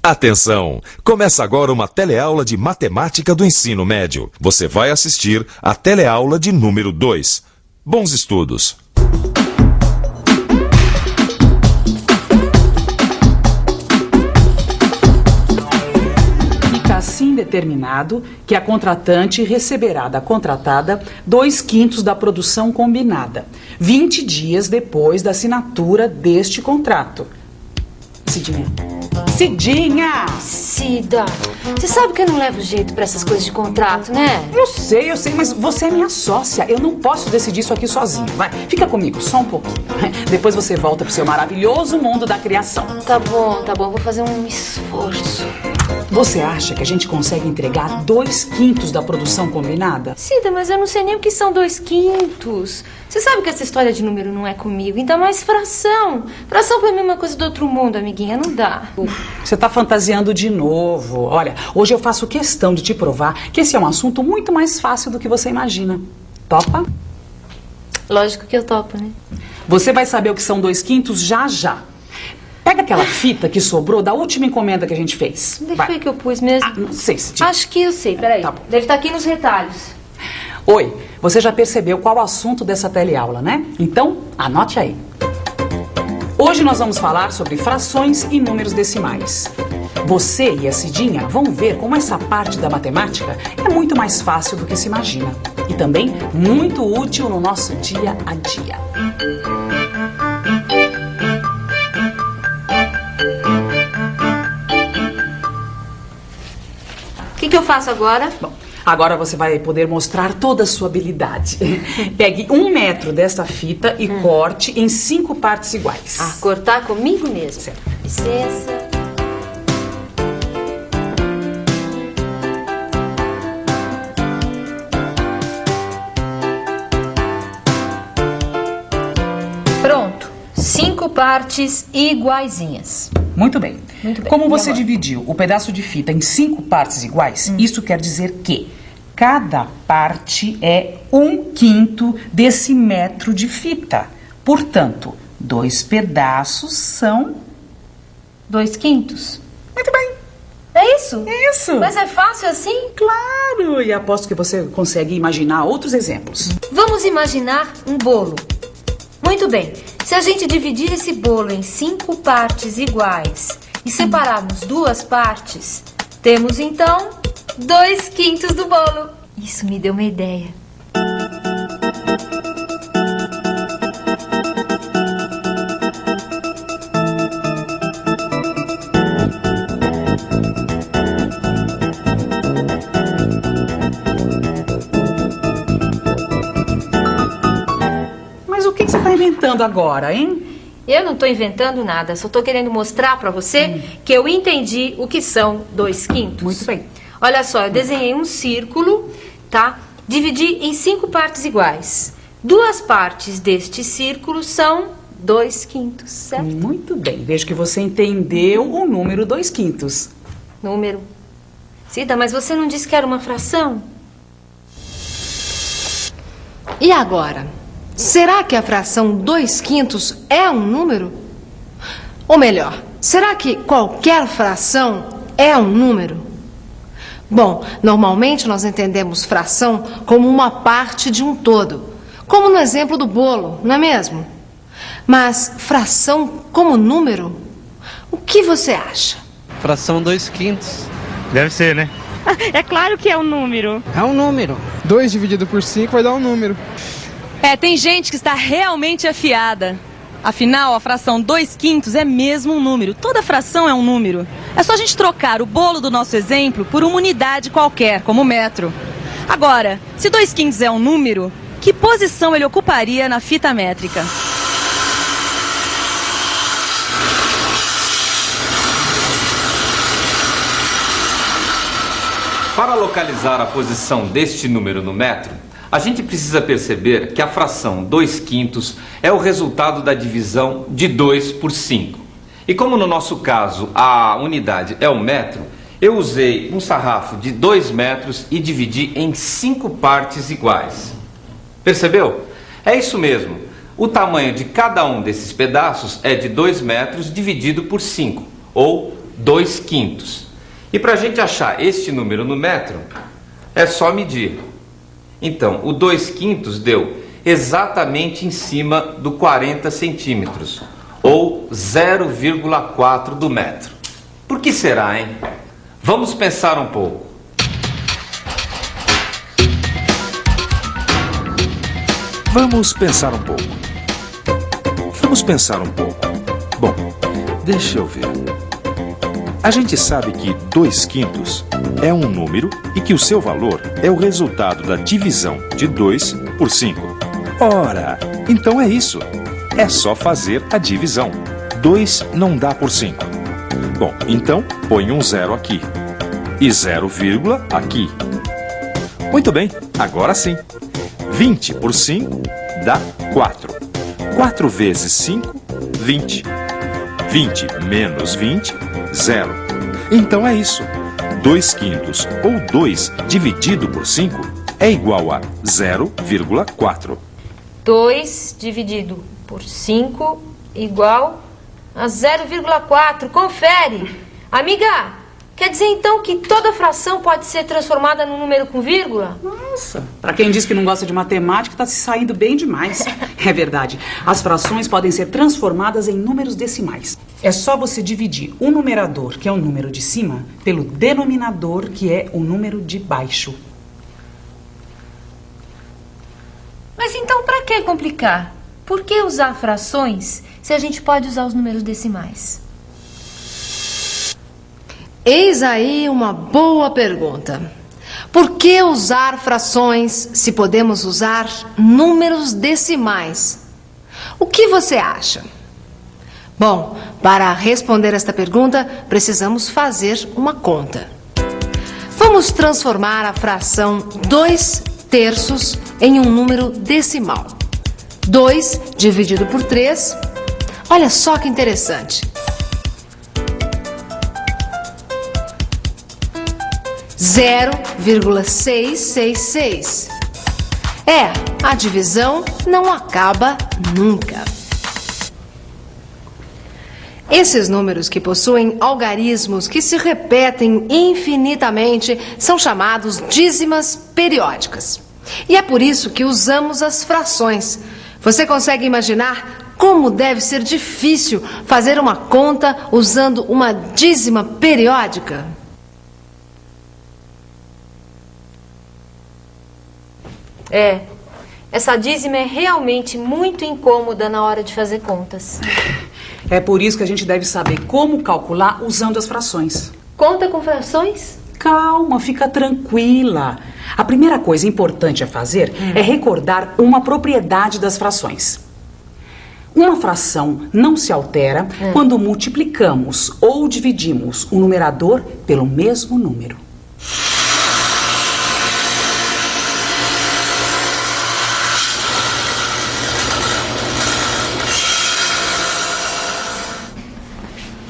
Atenção! Começa agora uma teleaula de matemática do ensino médio. Você vai assistir a teleaula de número 2. Bons estudos! Fica assim determinado que a contratante receberá da contratada 2/5 da produção combinada, 20 dias depois da assinatura deste contrato. Cidinha. Cidinha! Cida, você sabe que eu não levo jeito pra essas coisas de contrato, né? Eu sei, mas você é minha sócia. Eu não posso decidir isso aqui sozinho. Vai, fica comigo, só um pouquinho. Depois você volta pro seu maravilhoso mundo da criação. Tá bom, vou fazer um esforço. Você acha que a gente consegue entregar 2/5 da produção combinada? Cida, mas eu não sei nem o que são 2/5. Você sabe que essa história de número não é comigo, ainda mais fração. Fração pra mim é uma coisa do outro mundo, amiguinha, não dá. Você tá fantasiando de novo. Olha, hoje eu faço questão de te provar que esse é um assunto muito mais fácil do que você imagina. Topa? Lógico que eu topo, né? Você vai saber o que são 2/5 já já. Pega aquela fita que sobrou da última encomenda que a gente fez. Onde foi que eu pus mesmo? Não sei se tinha. Acho que eu sei, peraí. Tá bom. Deve estar aqui nos retalhos. Oi, você já percebeu qual o assunto dessa teleaula, né? Então, anote aí. Hoje nós vamos falar sobre frações e números decimais. Você e a Cidinha vão ver como essa parte da matemática é muito mais fácil do que se imagina. E também muito útil no nosso dia a dia. O que eu faço agora? Bom, agora você vai poder mostrar toda a sua habilidade. Pegue 1 metro dessa fita e corte em 5 partes iguais. Ah, cortar comigo mesmo. Certo. Licença. Pronto. 5 partes iguaizinhas. Muito bem. Muito bem. Como E você agora? dividiu o pedaço de fita em 5 partes iguais, isso quer dizer que cada parte é 1/5 desse metro de fita. Portanto, 2 pedaços são... 2/5. Muito bem. É isso? Isso. Mas é fácil assim? Claro. E aposto que você consegue imaginar outros exemplos. Vamos imaginar um bolo. Muito bem. Se a gente dividir esse bolo em 5 partes iguais e separarmos 2 partes, temos então 2/5 do bolo. Isso me deu uma ideia. Mas o que você está inventando agora, hein? Eu não estou inventando nada, só estou querendo mostrar para você que eu entendi o que são 2/5. Muito bem. Olha só, eu desenhei um círculo, tá? Dividi em 5 partes iguais. 2 partes deste círculo são 2/5, certo? Muito bem. Vejo que você entendeu o número 2/5. Número. Cida, mas você não disse que era uma fração? E agora? Será que a fração 2/5 é um número? Ou melhor, será que qualquer fração é um número? Bom, normalmente nós entendemos fração como uma parte de um todo, como no exemplo do bolo, não é mesmo? Mas fração como número? O que você acha? Fração 2/5. Deve ser, né? É claro que é um número. É um número. 2 dividido por 5 vai dar um número. Tem gente que está realmente afiada. Afinal, a fração 2/5 é mesmo um número. Toda fração é um número. É só a gente trocar o bolo do nosso exemplo por uma unidade qualquer, como metro. Agora, se 2/5 é um número, que posição ele ocuparia na fita métrica? Para localizar a posição deste número no metro, a gente precisa perceber que a fração 2/5 é o resultado da divisão de 2 por 5. E como no nosso caso a unidade é o metro, eu usei um sarrafo de 2 metros e dividi em 5 partes iguais. Percebeu? É isso mesmo. O tamanho de cada um desses pedaços é de 2 metros dividido por 5, ou 2/5. E para a gente achar este número no metro, é só medir. Então, o 2/5 deu exatamente em cima do 40 centímetros, ou 0,4 do metro. Por que será, hein? Vamos pensar um pouco. Vamos pensar um pouco. Bom, deixa eu ver. A gente sabe que 2/5 é um número e que o seu valor é o resultado da divisão de 2 por 5. Ora, então é isso. É só fazer a divisão. 2 não dá por 5. Bom, então põe um 0 aqui. E 0, aqui. Muito bem, agora sim. 20 por 5 dá 4. 4 vezes 5, 20. 20 menos 20, 0. Então é isso. 2/5 ou 2 dividido por 5 é igual a 0,4. 2 dividido por 5 igual a 0,4. Confere. Amiga, quer dizer então que toda fração pode ser transformada num número com vírgula? Nossa, para quem diz que não gosta de matemática, está se saindo bem demais. É verdade. As frações podem ser transformadas em números decimais. É só você dividir o numerador, que é o número de cima, pelo denominador, que é o número de baixo. Mas então para que complicar? Por que usar frações se a gente pode usar os números decimais? Eis aí uma boa pergunta. Por que usar frações se podemos usar números decimais? O que você acha? Bom, para responder esta pergunta, precisamos fazer uma conta. Vamos transformar a fração 2/3 em um número decimal. 2 dividido por 3. Olha só que interessante. 0,666. A divisão não acaba nunca. Esses números que possuem algarismos que se repetem infinitamente são chamados dízimas periódicas. E é por isso que usamos as frações. Você consegue imaginar como deve ser difícil fazer uma conta usando uma dízima periódica? Essa dízima é realmente muito incômoda na hora de fazer contas. É por isso que a gente deve saber como calcular usando as frações. Conta com frações? Calma, fica tranquila. A primeira coisa importante a fazer é recordar uma propriedade das frações. Uma fração não se altera quando multiplicamos ou dividimos o numerador pelo mesmo número.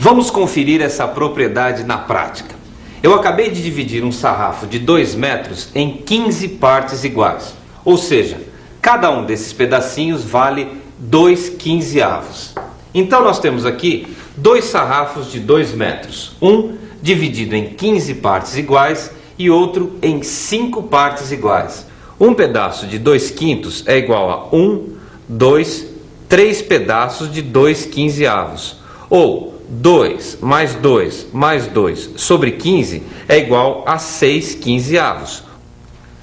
Vamos conferir essa propriedade na prática. Eu acabei de dividir um sarrafo de 2 metros em 15 partes iguais. Ou seja, cada um desses pedacinhos vale 2/15. Então nós temos aqui 2 sarrafos de 2 metros. Um dividido em 15 partes iguais e outro em 5 partes iguais. Um pedaço de 2/5 é igual a 1, 2, 3 pedaços de 2/15. Ou 2 mais 2 mais 2 sobre 15 é igual a 6/15.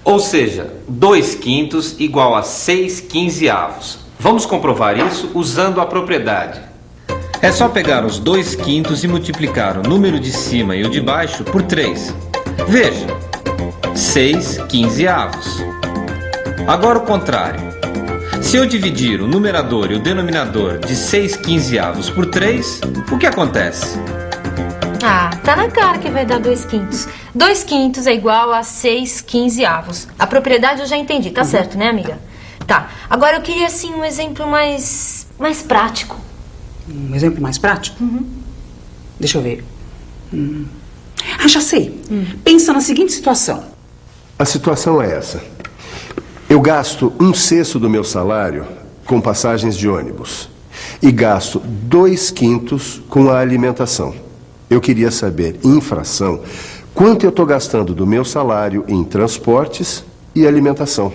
Ou seja, 2/5 igual a 6/15. Vamos comprovar isso usando a propriedade. É só pegar os 2/5 e multiplicar o número de cima e o de baixo por 3. Veja, 6/15. Agora o contrário. Se eu dividir o numerador e o denominador de 6/15 por 3, o que acontece? Tá na cara que vai dar 2/5. 2/5 é igual a 6/15. A propriedade eu já entendi, tá certo, né, amiga? Tá, agora eu queria, assim, um exemplo mais prático. Um exemplo mais prático? Deixa eu ver. Já sei. Pensa na seguinte situação. A situação é essa. Eu gasto 1/6 do meu salário com passagens de ônibus e gasto 2/5 com a alimentação. Eu queria saber, em fração, quanto eu estou gastando do meu salário em transportes e alimentação.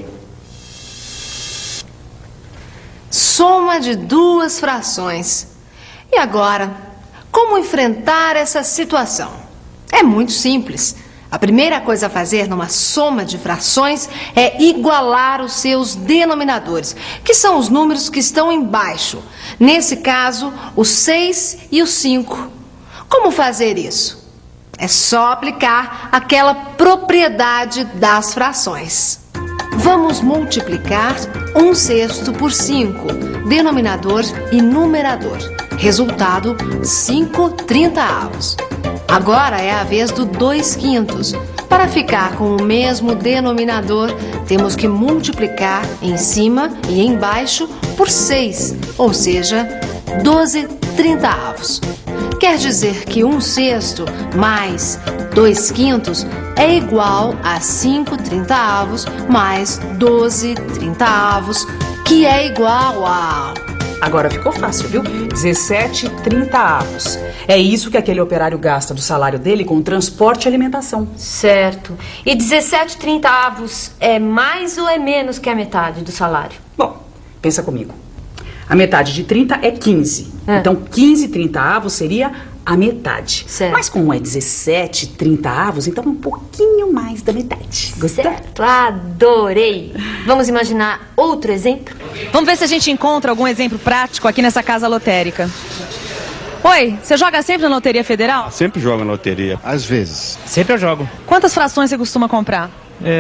Soma de duas frações. E agora, como enfrentar essa situação? É muito simples. A primeira coisa a fazer numa soma de frações é igualar os seus denominadores, que são os números que estão embaixo. Nesse caso, o 6 e o 5. Como fazer isso? É só aplicar aquela propriedade das frações. Vamos multiplicar 1/6 por 5, denominador e numerador. Resultado, 5/30. Agora é a vez do 2/5. Para ficar com o mesmo denominador, temos que multiplicar em cima e embaixo por 6, ou seja, 12/30. Quer dizer que 1/6 mais 2/5 é igual a 5/30 mais 12/30, que é igual a... Agora ficou fácil, viu? 17/30. É isso que aquele operário gasta do salário dele com transporte e alimentação. Certo. E 17/30 é mais ou é menos que a metade do salário? Bom, pensa comigo. A metade de 30 é 15. Então, 15/30 seria a metade. Certo. Mas como é 17/30, então é um pouquinho mais da metade. Gostou? Certo, adorei. Vamos imaginar outro exemplo? Vamos ver se a gente encontra algum exemplo prático aqui nessa casa lotérica. Oi, você joga sempre na Loteria Federal? Sempre jogo na loteria. Às vezes. Sempre eu jogo. Quantas frações você costuma comprar?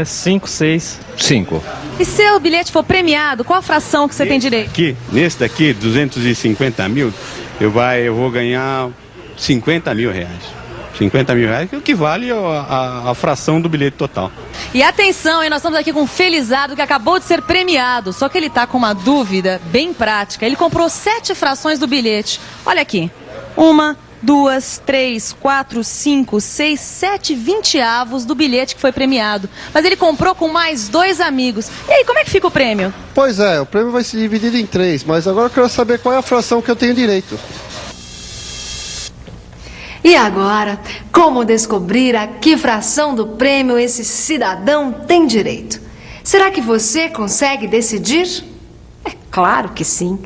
5, 6. 5. E se o bilhete for premiado, qual a fração que você tem direito? Aqui, nesse daqui, 250 mil, eu vou ganhar 50 mil reais. 50 mil reais, que equivale à fração do bilhete total. E atenção, hein, nós estamos aqui com um felizardo que acabou de ser premiado, só que ele tá com uma dúvida bem prática. Ele comprou 7 frações do bilhete. Olha aqui. 1, 2, 3, 4, 5, 6, 7 20avos do bilhete que foi premiado. Mas ele comprou com mais 2 amigos. E aí, como é que fica o prêmio? Pois é, o prêmio vai se dividir em 3, mas agora eu quero saber qual é a fração que eu tenho direito. E agora, como descobrir a que fração do prêmio esse cidadão tem direito? Será que você consegue decidir? É claro que sim.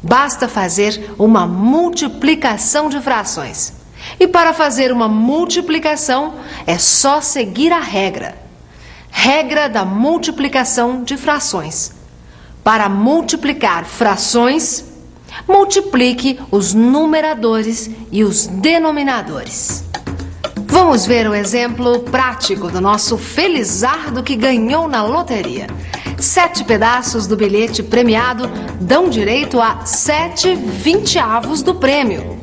Basta fazer uma multiplicação de frações. E para fazer uma multiplicação, é só seguir a regra. Regra da multiplicação de frações. Para multiplicar frações, multiplique os numeradores e os denominadores. Vamos ver o exemplo prático do nosso felizardo que ganhou na loteria. 7 pedaços do bilhete premiado dão direito a 7 20avos do prêmio.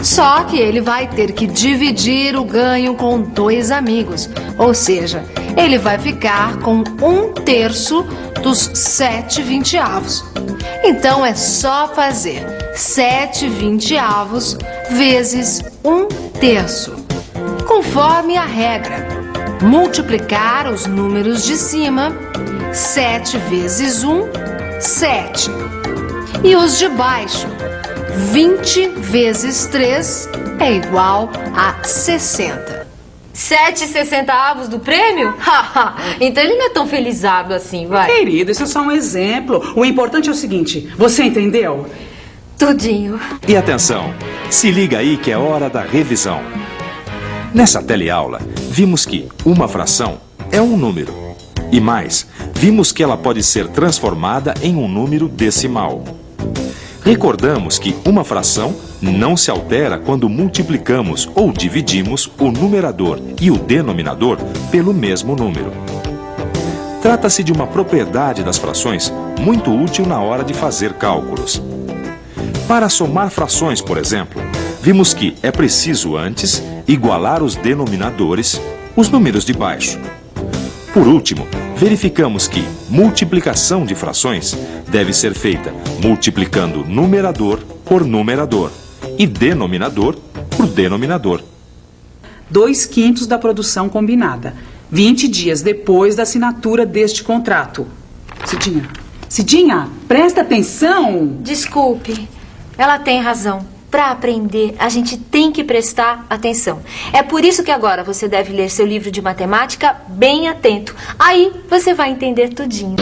Só que ele vai ter que dividir o ganho com 2 amigos. Ou seja, ele vai ficar com 1/3 dos 7 20avos. Então é só fazer 7 20avos vezes 1/3, conforme a regra. Multiplicar os números de cima, 7 vezes 1, 7. E os de baixo, 20 vezes 3 é igual a 60. 7/60 do prêmio? Então ele não é tão felizardo assim, vai. Querido, isso é só um exemplo. O importante é o seguinte, você entendeu? Tudinho. E atenção, se liga aí que é hora da revisão. Nessa teleaula, vimos que uma fração é um número. E mais, vimos que ela pode ser transformada em um número decimal. Recordamos que uma fração não se altera quando multiplicamos ou dividimos o numerador e o denominador pelo mesmo número. Trata-se de uma propriedade das frações muito útil na hora de fazer cálculos. Para somar frações, por exemplo, vimos que é preciso antes igualar os denominadores, os números de baixo. Por último, verificamos que multiplicação de frações deve ser feita multiplicando numerador por numerador e denominador por denominador. 2/5 da produção combinada, 20 dias depois da assinatura deste contrato. Cidinha, presta atenção! Desculpe, ela tem razão. para aprender, a gente tem que prestar atenção. É por isso que agora você deve ler seu livro de matemática bem atento. Aí você vai entender tudinho.